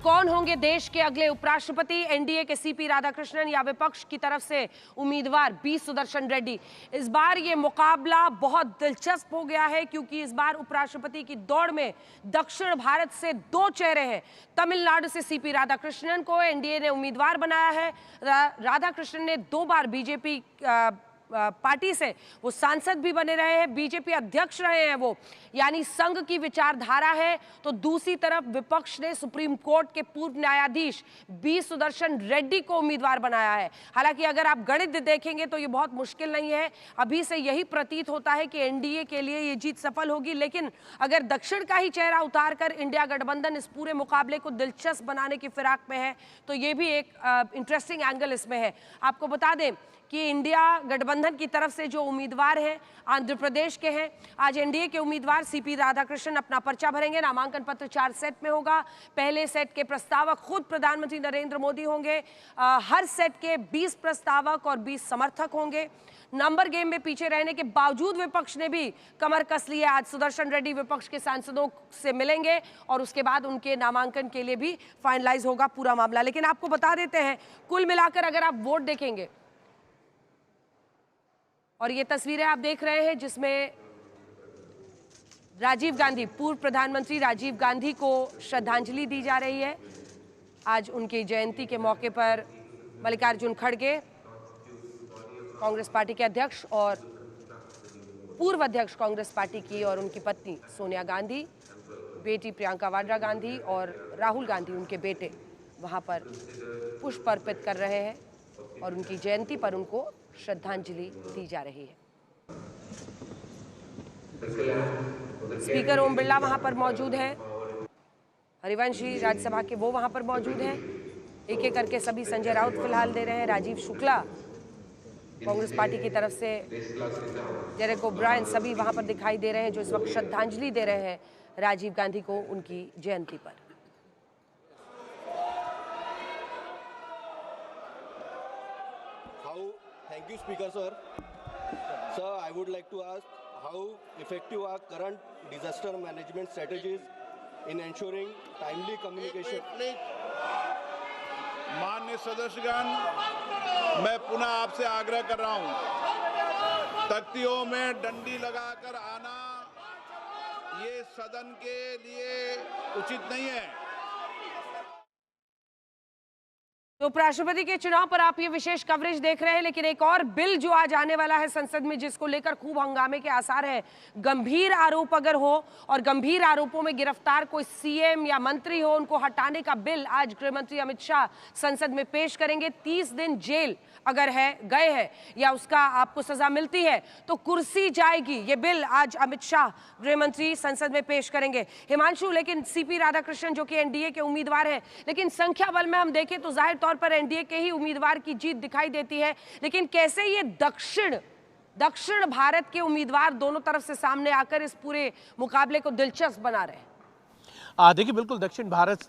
कौन होंगे देश के अगले उपराष्ट्रपति? एनडीए के सीपी राधाकृष्णन या विपक्ष की तरफ से उम्मीदवार बी सुदर्शन रेड्डी? इस बार ये मुकाबला बहुत दिलचस्प हो गया है क्योंकि इस बार उपराष्ट्रपति की दौड़ में दक्षिण भारत से दो चेहरे हैं। तमिलनाडु से सीपी राधाकृष्णन को एनडीए ने उम्मीदवार बनाया है। राधाकृष्णन ने 2 बार बीजेपी पार्टी से वो सांसद भी बने रहे हैं, बीजेपी अध्यक्ष रहे हैं वो, यानी संघ की विचारधारा है। तो दूसरी तरफ विपक्ष ने सुप्रीम कोर्ट के पूर्व न्यायाधीश बी सुदर्शन रेड्डी को उम्मीदवार बनाया है। हालांकि अगर आप गणित देखेंगे तो ये बहुत मुश्किल नहीं है। अभी से यही प्रतीत होता है कि एनडीए के लिए ये जीत सफल होगी, लेकिन अगर दक्षिण का ही चेहरा उतारकर इंडिया गठबंधन इस पूरे मुकाबले को दिलचस्प बनाने की फिराक में है तो ये भी एक इंटरेस्टिंग एंगल इसमें है। आपको बता दें कि इंडिया गठबंधन की तरफ से जो उम्मीदवार हैं आंध्र प्रदेश के हैं। आज एनडीए के उम्मीदवार सीपी राधाकृष्णन अपना पर्चा भरेंगे। नामांकन पत्र 4 सेट में होगा। पहले सेट के प्रस्तावक खुद प्रधानमंत्री नरेंद्र मोदी होंगे। हर सेट के 20 प्रस्तावक और 20 समर्थक होंगे। नंबर गेम में पीछे रहने के बावजूद विपक्ष ने भी कमर कस ली है। आज सुदर्शन रेड्डी विपक्ष के सांसदों से मिलेंगे और उसके बाद उनके नामांकन के लिए भी फाइनलाइज होगा पूरा मामला। लेकिन आपको बता देते हैं, कुल मिलाकर अगर आप वोट देखेंगे और ये तस्वीरें आप देख रहे हैं जिसमें राजीव गांधी, पूर्व प्रधानमंत्री राजीव गांधी को श्रद्धांजलि दी जा रही है। आज उनकी जयंती के मौके पर मल्लिकार्जुन खड़गे, कांग्रेस पार्टी के अध्यक्ष और पूर्व अध्यक्ष कांग्रेस पार्टी की, और उनकी पत्नी सोनिया गांधी, बेटी प्रियंका वाड्रा गांधी और राहुल गांधी उनके बेटे वहां पर पुष्प अर्पित कर रहे हैं और उनकी जयंती पर उनको श्रद्धांजलि दी जा रही है। स्पीकर ओम बिरला वहां पर मौजूद हैं, हरिवंश जी राज्यसभा के वो वहां पर मौजूद हैं। एक एक करके सभी, संजय राउत फिलहाल दे रहे हैं, राजीव शुक्ला कांग्रेस पार्टी की तरफ से, डेरेक ओब्रायन, सभी वहां पर दिखाई दे रहे हैं जो इस वक्त श्रद्धांजलि दे रहे हैं राजीव गांधी को उनकी जयंती पर। Thank you, Speaker sir. Sir, I would like to ask how effective are current disaster management strategies in ensuring timely communication? माननीय सदस्यगण, मैं पुनः आपसे आग्रह कर रहा हूं, तख्तियों में डंडी लगाकर आना ये सदन के लिए उचित नहीं है। तो उपराष्ट्रपति के चुनाव पर आप ये विशेष कवरेज देख रहे हैं, लेकिन एक और बिल जो आज आने वाला है संसद में जिसको लेकर खूब हंगामे के आसार हैं। गंभीर आरोप अगर हो और गंभीर आरोपों में गिरफ्तार कोई सीएम या मंत्री हो, उनको हटाने का बिल आज गृह मंत्री अमित शाह संसद में पेश करेंगे। 30 दिन जेल अगर गए हैं या उसका आपको सजा मिलती है तो कुर्सी जाएगी। ये बिल आज अमित शाह गृह मंत्री संसद में पेश करेंगे। हिमांशु, लेकिन सीपी राधाकृष्णन जो कि एनडीए के उम्मीदवार हैं, लेकिन संख्या बल में हम देखें तो जाहिर तौर पर एनडीए के ही उम्मीदवार की जीत दिखाई देती है। लेकिन कैसे ये दक्षिण भारत के उम्मीदवार दोनों तरफ से सामने आकर इस पूरे मुकाबले को दिलचस्प बना रहे हैं? देखिए, बिल्कुल दक्षिण भारत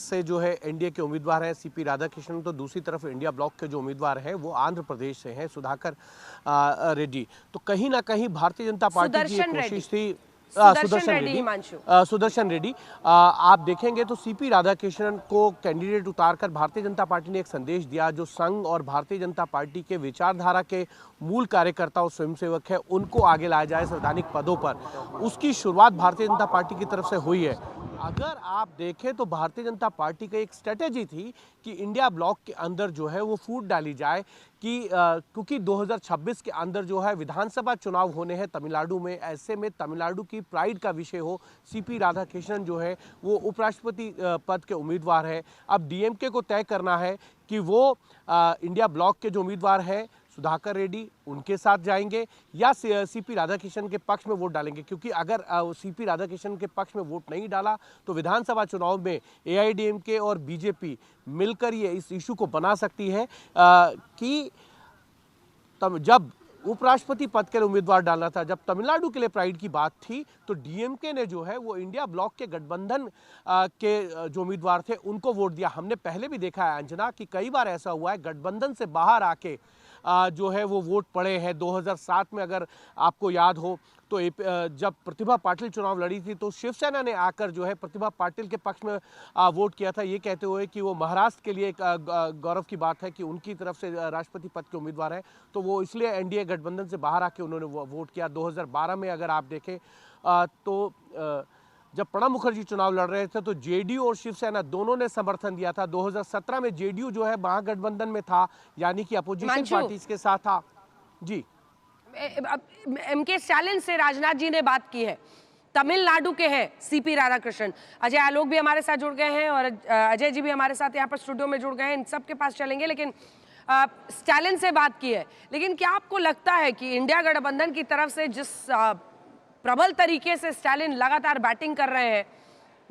से जो है एनडीए के उम्मीदवार हैं सीपी राधाकृष्णन, तो दूसरी तरफ इंडिया ब्लॉक के जो उम्मीदवार हैं वो आंध्र प्रदेश से हैं सुधाकर रेड्डी। तो कहीं ना कहीं भारतीय जनता पार्टी की कोशिश थी सुदर्शन रेड्डी। आप देखेंगे तो सीपी राधाकृष्णन को कैंडिडेट उतारकर भारतीय जनता पार्टी ने एक संदेश दिया, जो संघ और भारतीय जनता पार्टी के विचारधारा के मूल कार्यकर्ता और स्वयंसेवक है उनको आगे लाया जाए संवैधानिक पदों पर। उसकी शुरुआत भारतीय जनता पार्टी की तरफ से हुई है। अगर आप देखें तो भारतीय जनता पार्टी की एक स्ट्रेटेजी थी कि इंडिया ब्लॉक के अंदर जो है वो फूट डाली जाए कि क्योंकि 2026 के अंदर जो है विधानसभा चुनाव होने हैं तमिलनाडु में। ऐसे में तमिलनाडु की प्राइड का विषय हो, सीपी राधाकृष्णन जो है वो उपराष्ट्रपति पद के उम्मीदवार है। अब डीएमके को तय करना है कि वो इंडिया ब्लॉक के जो उम्मीदवार हैं सुधाकर रेड्डी उनके साथ जाएंगे या सीपी राधाकृष्णन के पक्ष में वोट डालेंगे, क्योंकि अगर सीपी राधाकृष्णन के पक्ष में वोट नहीं डाला तो विधानसभा चुनाव में एआईडीएमके और बीजेपी मिलकर ये इस इशू को बना सकती है कि जब उपराष्ट्रपति पद के लिए उम्मीदवार डालना था, जब तमिलनाडु के लिए प्राइड की बात थी तो डीएमके ने जो है वो इंडिया ब्लॉक के गठबंधन के जो उम्मीदवार थे उनको वोट दिया। हमने पहले भी देखा है अंजना कि कई बार ऐसा हुआ है गठबंधन से बाहर आके जो है वो वोट पड़े हैं। 2007 में अगर आपको याद हो तो जब प्रतिभा पाटिल चुनाव लड़ी थी तो शिवसेना ने आकर जो है प्रतिभा पाटिल के पक्ष में वोट किया था, ये कहते हुए कि वो महाराष्ट्र के लिए एक गौरव की बात है कि उनकी तरफ से राष्ट्रपति पद के उम्मीदवार हैं, तो वो इसलिए एनडीए गठबंधन से बाहर आके उन्होंने वोट किया। 2012 में अगर आप देखें तो जब प्रणब मुखर्जी चुनाव लड़ रहे थे तो जेडीयू और शिवसेना दोनों ने समर्थन दिया था। 2017 में जेडीयू जो है महागठबंधन में था, यानी कि अपोजिशन पार्टीज के साथ था। जी, एमके स्टालिन से राजनाथ जी ने बात की है, तमिलनाडु के हैं सीपी राधाकृष्णन, अजय आलोक भी हमारे साथ जुड़ गए हैं और अजय जी भी हमारे साथ यहाँ पर स्टूडियो में जुड़ गए हैं, इन सबके पास चलेंगे। लेकिन स्टालिन से बात की है, लेकिन क्या आपको लगता है कि इंडिया गठबंधन की तरफ से जिस प्रबल तरीके से स्टालिन लगातार बैटिंग कर रहे हैं,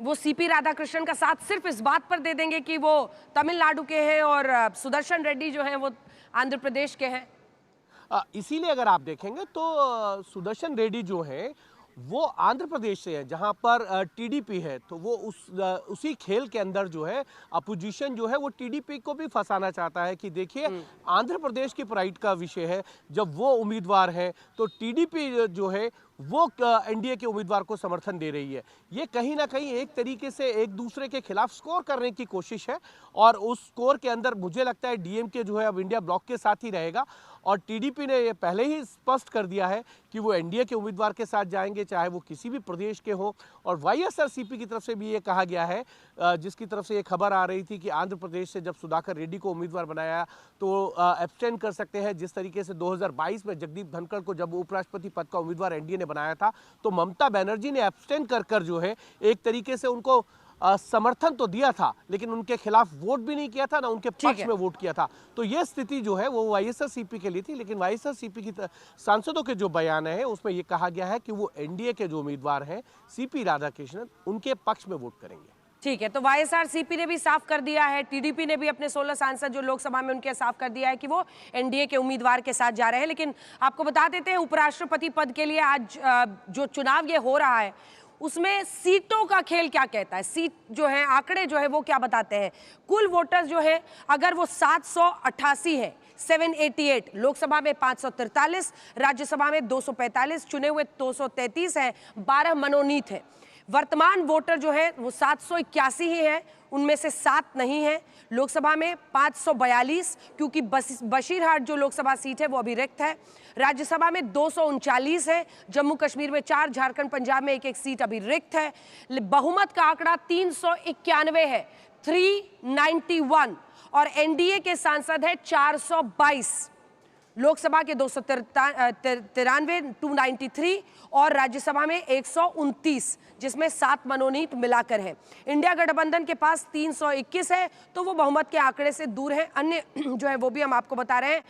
वो सीपी राधाकृष्णन का साथ सिर्फ इस बात पर दे देंगे कि वो तमिलनाडु के हैं और सुदर्शन रेड्डी जो हैं वो आंध्र प्रदेश के हैं? इसीलिए अगर आप देखेंगे तो सुदर्शन रेड्डी जो है वो आंध्र प्रदेश से है, जहां पर टीडीपी है, तो वो उसी खेल के अंदर जो है अपोजिशन जो है वो टीडीपी को भी फंसाना चाहता है कि देखिए आंध्र प्रदेश की प्राइड का विषय है, जब वो उम्मीदवार है तो टीडीपी जो है वो एनडीए के उम्मीदवार को समर्थन दे रही है। ये कहीं ना कहीं एक तरीके से एक दूसरे के खिलाफ स्कोर करने की कोशिश है और उस स्कोर के अंदर मुझे लगता है डीएमके जो है अब इंडिया ब्लॉक के साथ ही रहेगा और टीडीपी ने ये पहले ही स्पष्ट कर दिया है कि वो एनडीए के उम्मीदवार के साथ जाएंगे, चाहे वो किसी भी प्रदेश के हो। और वाईएसआरसीपी की तरफ से भी ये कहा गया है, जिसकी तरफ से ये खबर आ रही थी कि आंध्र प्रदेश से जब सुधाकर रेड्डी को उम्मीदवार बनाया तो एब्सटेंड कर सकते हैं। जिस तरीके से 2022 में जगदीप धनखड़ को जब उपराष्ट्रपति पद का उम्मीदवार एनडीए ने बनाया था तो ममता बनर्जी ने एब्सटेंड कर जो है एक तरीके से उनको समर्थन तो दिया था, लेकिन उनके खिलाफ वोट भी नहीं किया था, ना उनके पक्ष में वोट किया था। तो ये स्थिति जो है वो वाईएसआरसीपी के लिए थी, लेकिन वाईएसआरसीपी की सांसदों के जो बयान है उसमें ये कहा गया है कि वो एनडीए के जो उम्मीदवार हैं सीपी राधाकृष्णन, उनके पक्ष में वोट करेंगे। ठीक है, तो वाईएसआरसीपी ने भी साफ कर दिया है, टीडीपी ने भी अपने 16 सांसद जो लोकसभा में उनके साफ कर दिया है कि वो एनडीए के उम्मीदवार के साथ जा रहे हैं। लेकिन आपको बता देते हैं उपराष्ट्रपति पद के लिए आज जो चुनाव ये हो रहा है उसमें सीटों का खेल क्या कहता है, सीट जो है आंकड़े जो है वो क्या बताते हैं। कुल वोटर्स जो है अगर वो 788 है, 788, लोकसभा में 543, राज्यसभा में 245, चुने हुए 233 है, 12 मनोनीत है। वर्तमान वोटर जो है वो 781 ही है, उनमें से 7 नहीं है। लोकसभा में 542, क्योंकि बशीरहाट जो लोकसभा सीट है वो अभी रिक्त है। राज्यसभा में 239 है, जम्मू कश्मीर में 4, झारखंड पंजाब में एक सीट अभी रिक्त है। बहुमत का आंकड़ा 391 है, 391, और एनडीए के सांसद है 422। लोकसभा के 293, 293, और राज्यसभा में 129, जिसमें 7 मनोनीत मिलाकर है। इंडिया गठबंधन के पास 321 है, तो वो बहुमत के आंकड़े से दूर है। अन्य जो है वो भी हम आपको बता रहे हैं।